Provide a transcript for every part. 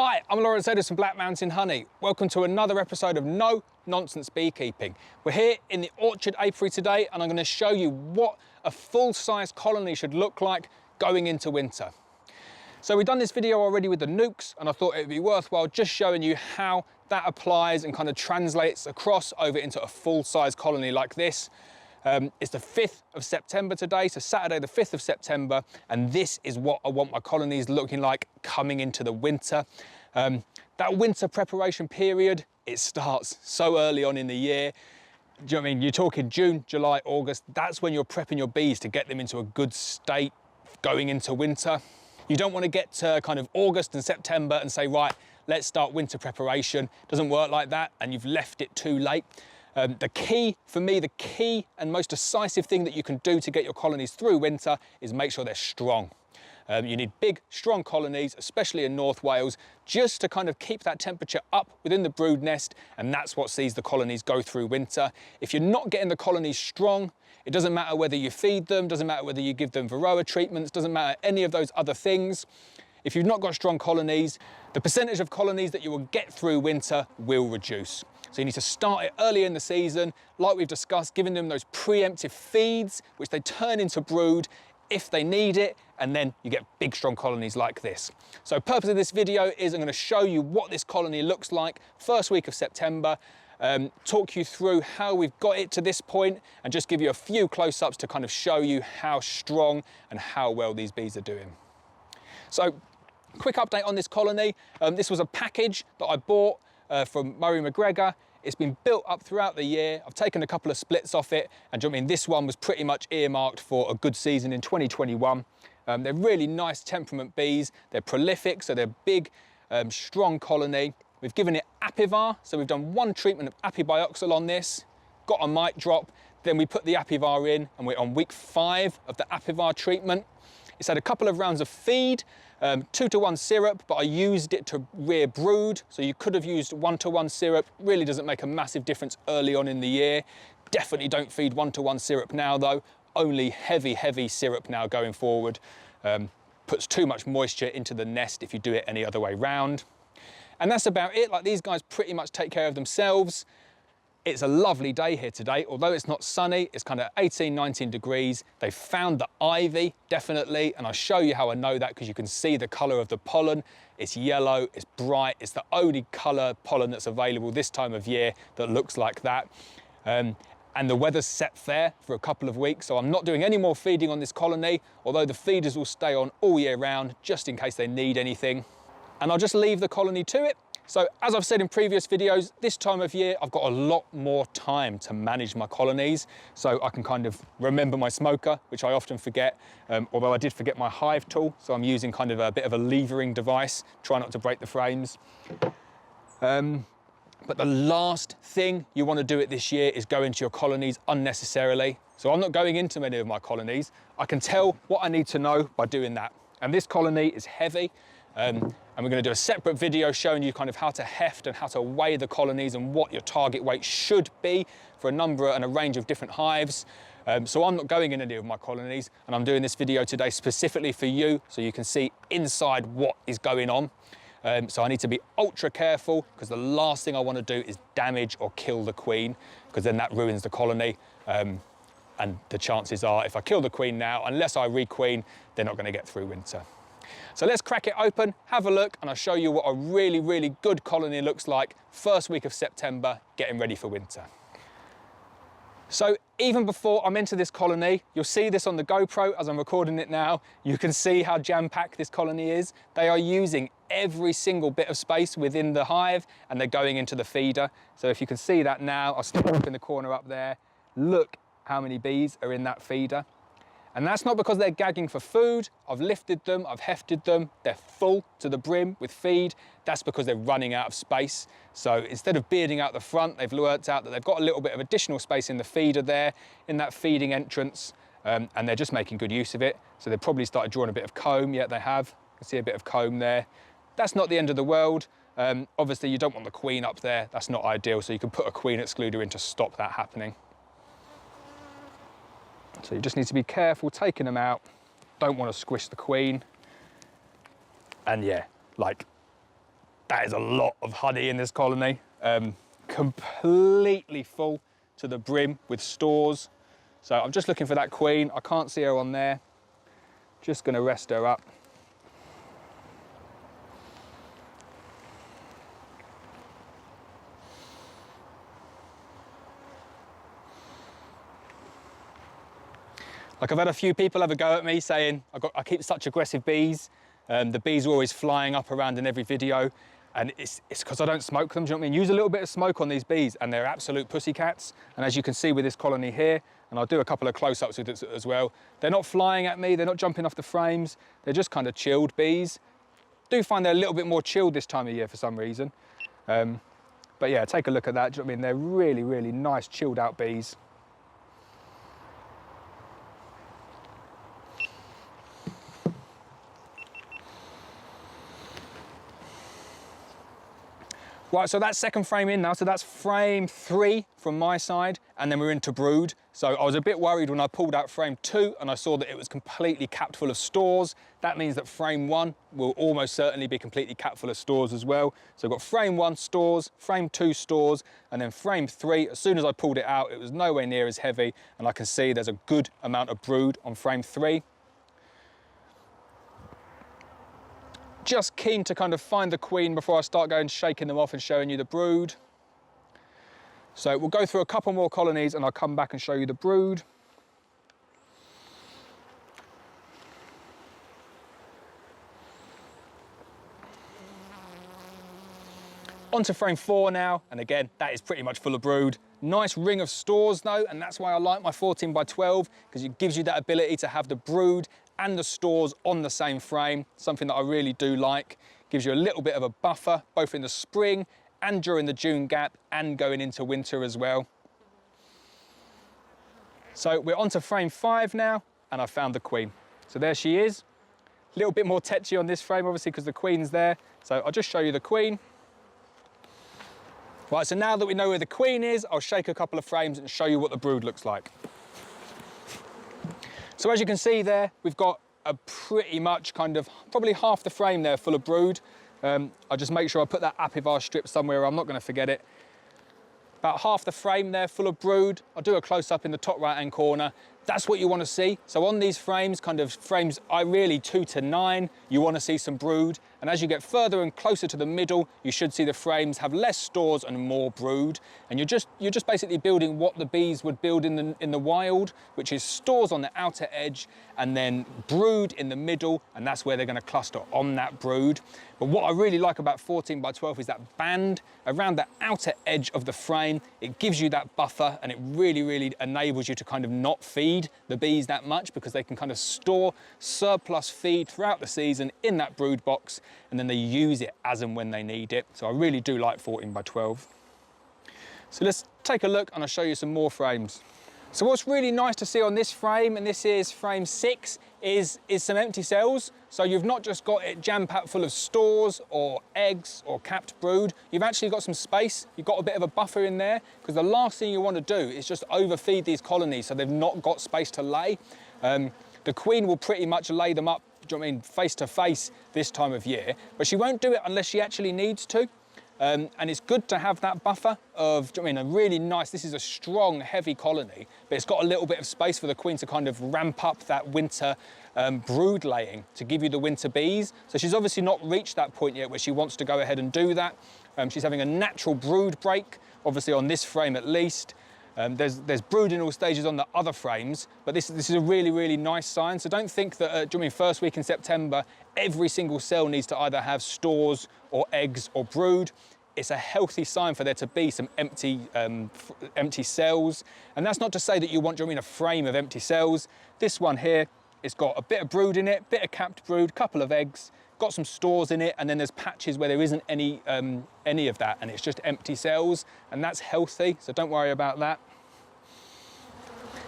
Hi, I'm Lawrence Edison, Black Mountain Honey. Welcome to another episode of No Nonsense Beekeeping. We're here in the orchard apiary today, and I'm going to show you what a full-size colony should look like going into winter. So we've done this video already with the nukes, and I thought it would be worthwhile just showing you how that applies and kind of translates across over into a full-size colony like this. It's the 5th of September today, so Saturday the 5th of September, and this is what I want my colonies looking like coming into the winter. That winter preparation period, it starts so early on in the year. Do you know what I mean? You're talking June, July, August. That's when you're prepping your bees to get them into a good state going into winter. You don't want to get to kind of August and September and say, right, let's start winter preparation. It doesn't work like that, and you've left it too late. The key and most decisive thing that you can do to get your colonies through winter is make sure they're strong. You need big, strong colonies, especially in North Wales, just to kind of keep that temperature up within the brood nest, and that's what sees the colonies go through winter. If you're not getting the colonies strong, it doesn't matter whether you feed them, doesn't matter whether you give them varroa treatments, doesn't matter any of those other things. If you've not got strong colonies, the percentage of colonies that you will get through winter will reduce. So you need to start it early in the season, like we've discussed, giving them those preemptive feeds, which they turn into brood if they need it, and then you get big, strong colonies like this. So the purpose of this video is I'm going to show you what this colony looks like first week of September, talk you through how we've got it to this point, and just give you a few close-ups to kind of show you how strong and how well these bees are doing. So, quick update on this colony. This was a package that I bought from Murray McGregor. It's been built up throughout the year. I've taken a couple of splits off it, and do you know what I mean, this one was pretty much earmarked for a good season in 2021. They're really nice temperament bees. They're prolific, so they're big, strong colony. We've given it Apivar, so we've done one treatment of Apibioxal on this, got a mite drop, then we put the Apivar in, and we're on week 5 of the Apivar treatment. It's had a couple of rounds of feed, 2-to-1 syrup, but I used it to rear brood, so you could have used 1-to-1 syrup. Really doesn't make a massive difference early on in the year. Definitely don't feed 1-to-1 syrup now though, only heavy syrup now going forward. Puts too much moisture into the nest if you do it any other way round. And that's about it. Like, these guys pretty much take care of themselves. It's a lovely day here today. Although it's not sunny, it's kind of 18, 19 degrees. They found the ivy, definitely, and I'll show you how I know that because you can see the colour of the pollen. It's yellow, it's bright, it's the only colour pollen that's available this time of year that looks like that. And the weather's set fair for a couple of weeks, so I'm not doing any more feeding on this colony, although the feeders will stay on all year round, just in case they need anything. And I'll just leave the colony to it. So as I've said in previous videos, this time of year, I've got a lot more time to manage my colonies. So I can kind of remember my smoker, which I often forget, although I did forget my hive tool. So I'm using kind of a bit of a levering device, try not to break the frames. But the last thing you want to do it this year is go into your colonies unnecessarily. So I'm not going into many of my colonies. I can tell what I need to know by doing that. And this colony is heavy. And we're going to do a separate video showing you kind of how to heft and how to weigh the colonies and what your target weight should be for a number and a range of different hives. So I'm not going in any of my colonies, and I'm doing this video today specifically for you so you can see inside what is going on. So I need to be ultra careful because the last thing I want to do is damage or kill the queen, because then that ruins the colony. And the chances are, if I kill the queen now, unless I re-queen, they're not going to get through winter. So let's crack it open, have a look, and I'll show you what a really good colony looks like first week of September, getting ready for winter. So even before I'm into this colony, you'll see this on the GoPro as I'm recording it now. You can see how jam-packed this colony is. They are using every single bit of space within the hive, and they're going into the feeder. So if you can see that now, I'll stick it up in the corner up there. Look how many bees are in that feeder. And that's not because they're gagging for food. I've lifted them, I've hefted them, they're full to the brim with feed. That's because they're running out of space. So instead of bearding out the front, they've worked out that they've got a little bit of additional space in the feeder there, in that feeding entrance, and they're just making good use of it. So they've probably started drawing a bit of comb. Yeah, they have. You can see a bit of comb there. That's not the end of the world. Obviously, you don't want the queen up there. That's not ideal. So you can put a queen excluder in to stop that happening. So you just need to be careful taking them out. Don't want to squish the queen. And yeah, like That is a lot of honey in this colony. Completely full to the brim with stores. So I'm just looking for that queen. I can't see her on there. Just going to rest her up. Like, I've had a few people have a go at me saying I keep such aggressive bees. The bees are always flying up around in every video, and it's because I don't smoke them. Do you know what I mean? Use a little bit of smoke on these bees and they're absolute pussycats. And as you can see with this colony here, and I'll do a couple of close-ups with it as well, they're not flying at me, they're not jumping off the frames, they're just kind of chilled bees. Do find they're a little bit more chilled this time of year for some reason. But yeah, take a look at that. Do you know what I mean? They're really, really nice chilled out bees. Right, so that's second frame in now, so that's frame 3 from my side, and then we're into brood. So I was a bit worried when I pulled out frame 2 and I saw that it was completely capped full of stores. That means that frame 1 will almost certainly be completely capped full of stores as well. So I've got frame 1 stores, frame 2 stores, and then frame 3, as soon as I pulled it out, it was nowhere near as heavy, and I can see there's a good amount of brood on frame 3. Just keen to kind of find the queen before I start going shaking them off and showing you the brood. So we'll go through a couple more colonies and I'll come back and show you the brood. On to frame 4 now, and again, that is pretty much full of brood. Nice ring of stores though, and that's why I like my 14 by 12, because it gives you that ability to have the brood and the stores on the same frame, something that I really do like. Gives you a little bit of a buffer, both in the spring and during the June gap and going into winter as well. So we're on to frame 5 now, and I found the queen. So there she is. A little bit more tetchy on this frame, obviously, because the queen's there. So I'll just show you the queen. Right, so now that we know where the queen is, I'll shake a couple of frames and show you what the brood looks like. So as you can see there, we've got a pretty much kind of, probably half the frame there full of brood. I'll just make sure I put that apivar strip somewhere, I'm not going to forget it. About half the frame there full of brood. I'll do a close-up in the top right-hand corner. That's what you want to see. So on these frames, kind of frames, really 2 to 9, you want to see some brood. And as you get further and closer to the middle, you should see the frames have less stores and more brood. And you're just basically building what the bees would build in the wild, which is stores on the outer edge and then brood in the middle, and that's where they're going to cluster on that brood. But what I really like about 14 by 12 is that band around the outer edge of the frame. It gives you that buffer, and it really, really enables you to kind of not feed the bees that much, because they can kind of store surplus feed throughout the season in that brood box, and then they use it as and when they need it. So I really do like 14 by 12. So let's take a look and I'll show you some more frames. So what's really nice to see on this frame, and this is frame 6, is some empty cells. So you've not just got it jam-packed full of stores or eggs or capped brood, you've actually got some space, you've got a bit of a buffer in there, because the last thing you want to do is just overfeed these colonies so they've not got space to lay. The queen will pretty much lay them up, do you know what I mean, face to face this time of year, but she won't do it unless she actually needs to. And it's good to have that buffer of, do you know what I mean, a really nice, this is a strong, heavy colony, but it's got a little bit of space for the queen to kind of ramp up that winter brood laying to give you the winter bees. So she's obviously not reached that point yet where she wants to go ahead and do that. She's having a natural brood break, obviously on this frame at least. There's brood in all stages on the other frames, but this is a really, really nice sign. So don't think that, do you know what I mean, first week in September, every single cell needs to either have stores or eggs or brood. It's a healthy sign for there to be some empty cells. And that's not to say that you want, do you know what I mean, a frame of empty cells. This one here, it's got a bit of brood in it, bit of capped brood, couple of eggs, got some stores in it, and then there's patches where there isn't any of that, and it's just empty cells, and that's healthy, so don't worry about that.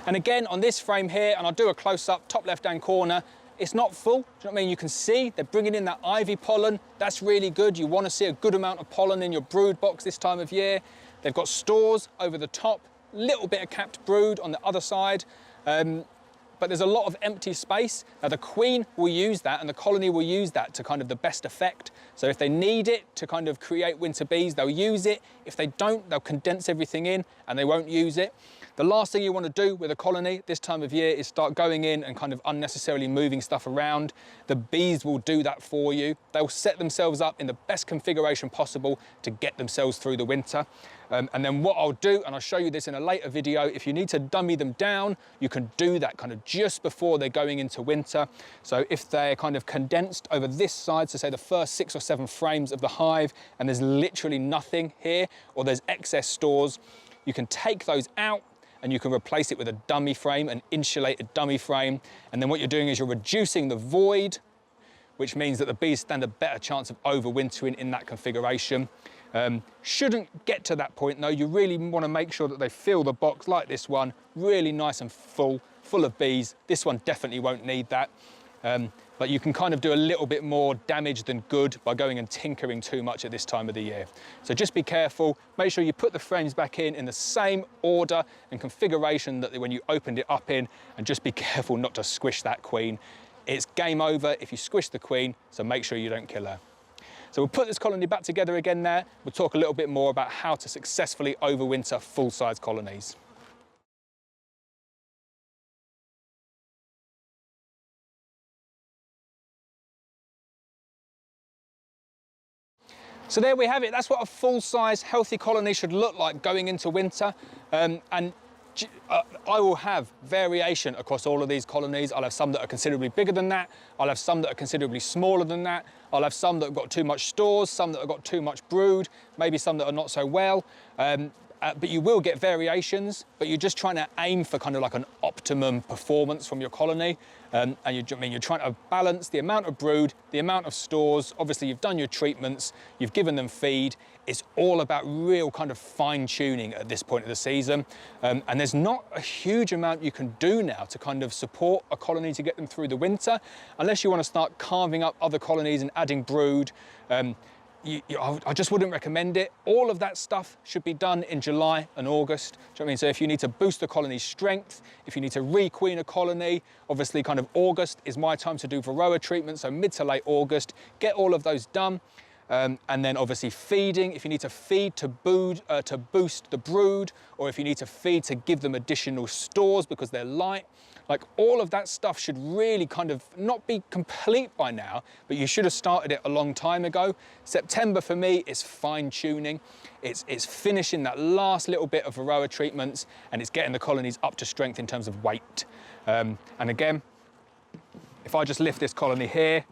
And again, on this frame here, and I'll do a close-up, top left-hand corner, it's not full, do you know what I mean? You can see they're bringing in that ivy pollen. That's really good. You want to see a good amount of pollen in your brood box this time of year. They've got stores over the top, little bit of capped brood on the other side. but there's a lot of empty space. Now the queen will use that and the colony will use that to kind of the best effect. So if they need it to kind of create winter bees, they'll use it. If they don't, they'll condense everything in and they won't use it. The last thing you want to do with a colony this time of year is start going in and kind of unnecessarily moving stuff around. The bees will do that for you. They'll set themselves up in the best configuration possible to get themselves through the winter. And then what I'll do, and I'll show you this in a later video, if you need to dummy them down, you can do that kind of just before they're going into winter. So if they're kind of condensed over this side, so say the first 6 or 7 frames of the hive, and there's literally nothing here, or there's excess stores, you can take those out and you can replace it with a dummy frame, an insulated dummy frame. And then what you're doing is you're reducing the void, which means that the bees stand a better chance of overwintering in that configuration. Shouldn't get to that point though. You really want to make sure that they fill the box like this one, really nice and full of bees. This one definitely won't need that. But you can kind of do a little bit more damage than good by going and tinkering too much at this time of the year. So just be careful, make sure you put the frames back in the same order and configuration that when you opened it up in, and just be careful not to squish that queen. It's game over if you squish the queen, so make sure you don't kill her. So we'll put this colony back together again there. We'll talk a little bit more about how to successfully overwinter full-size colonies. So there we have it. That's what a full-size healthy colony should look like going into winter. I will have variation across all of these colonies. I'll have some that are considerably bigger than that. I'll have some that are considerably smaller than that. I'll have some that have got too much stores, some that have got too much brood, maybe some that are not so well. But you will get variations, but you're just trying to aim for kind of like an optimum performance from your colony. And you're trying to balance the amount of brood, the amount of stores. Obviously, you've done your treatments, you've given them feed. It's all about real kind of fine tuning at this point of the season. And there's not a huge amount you can do now to kind of support a colony to get them through the winter, unless you want to start carving up other colonies and adding brood. I just wouldn't recommend it. All of that stuff should be done in July and August. Do you know what I mean? So if you need to boost the colony's strength, if you need to requeen a colony, obviously kind of August is my time to do varroa treatment, so mid to late August, get all of those done. And then obviously feeding, if you need to feed to boost the brood, or if you need to feed to give them additional stores because they're light, like all of that stuff should really kind of not be complete by now, but you should have started it a long time ago. September for me is fine tuning. It's finishing that last little bit of varroa treatments, and it's getting the colonies up to strength in terms of weight. And again, if I just lift this colony here,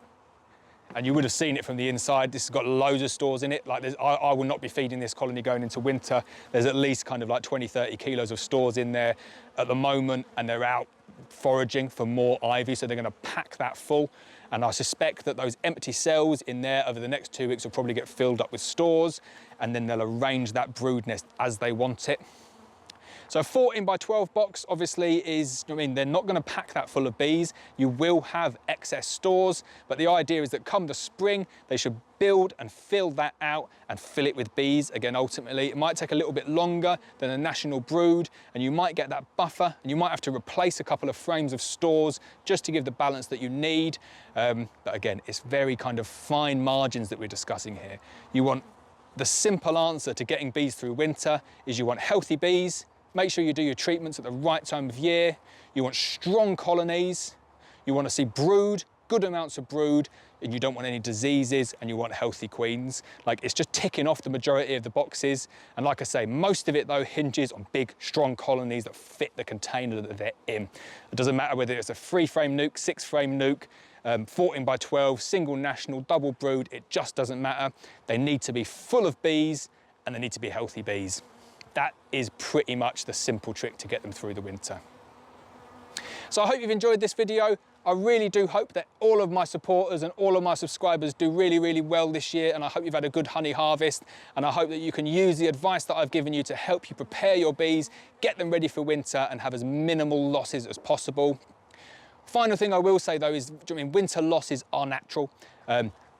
and you would have seen it from the inside, this has got loads of stores in it. Like I will not be feeding this colony going into winter. There's at least kind of like 20, 30 kilos of stores in there at the moment, and they're out foraging for more ivy, so they're going to pack that full. And I suspect that those empty cells in there over the next 2 weeks will probably get filled up with stores, and then they'll arrange that brood nest as they want it. So a 14 by 12 box obviously is, I mean, they're not going to pack that full of bees. You will have excess stores, but the idea is that come the spring, they should build and fill that out and fill it with bees. Again, ultimately, it might take a little bit longer than a national brood, and you might get that buffer, and you might have to replace a couple of frames of stores just to give the balance that you need. But again, it's very kind of fine margins that we're discussing here. You want the simple answer to getting bees through winter is you want healthy bees. Make sure you do your treatments at the right time of year. You want strong colonies. You want to see brood, good amounts of brood, and you don't want any diseases, and you want healthy queens. Like, it's just ticking off the majority of the boxes. And like I say, most of it though hinges on big, strong colonies that fit the container that they're in. It doesn't matter whether it's a 3-frame nuke, 6-frame nuke, 14 by 12, single national, double brood, it just doesn't matter. They need to be full of bees, and they need to be healthy bees. That is pretty much the simple trick to get them through the winter. So I hope you've enjoyed this video. I really do hope that all of my supporters and all of my subscribers do really, really well this year, and I hope you've had a good honey harvest, and I hope that you can use the advice that I've given you to help you prepare your bees, get them ready for winter, and have as minimal losses as possible. Final thing I will say though is, I mean, winter losses are natural.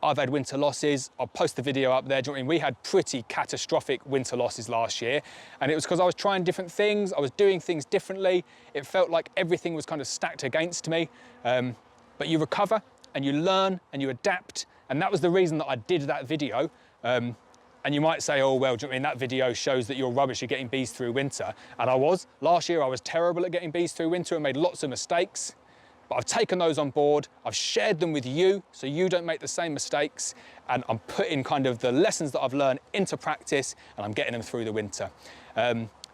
I've had winter losses. I'll post the video up there. Do you know what I mean? We had pretty catastrophic winter losses last year, and it was because I was trying different things. I was doing things differently. It felt like everything was kind of stacked against me. But you recover and you learn and you adapt, and that was the reason that I did that video. And you might say, oh, well, do you know what I mean? That video shows that you're rubbish at getting bees through winter. And I was. Last year, I was terrible at getting bees through winter and made lots of mistakes. But I've taken those on board. I've shared them with you so you don't make the same mistakes. And I'm putting kind of the lessons that I've learned into practice, and I'm getting them through the winter.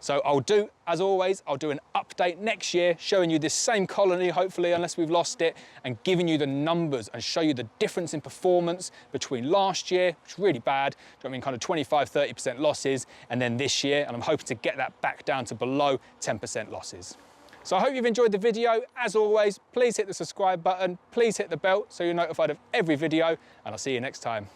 So I'll do, as always, I'll do an update next year, showing you this same colony, hopefully, unless we've lost it, and giving you the numbers and show you the difference in performance between last year, which was really bad, I mean, kind of 25–30% losses, and then this year, and I'm hoping to get that back down to below 10% losses. So I hope you've enjoyed the video. As always, please hit the subscribe button, please hit the bell so you're notified of every video, and I'll see you next time.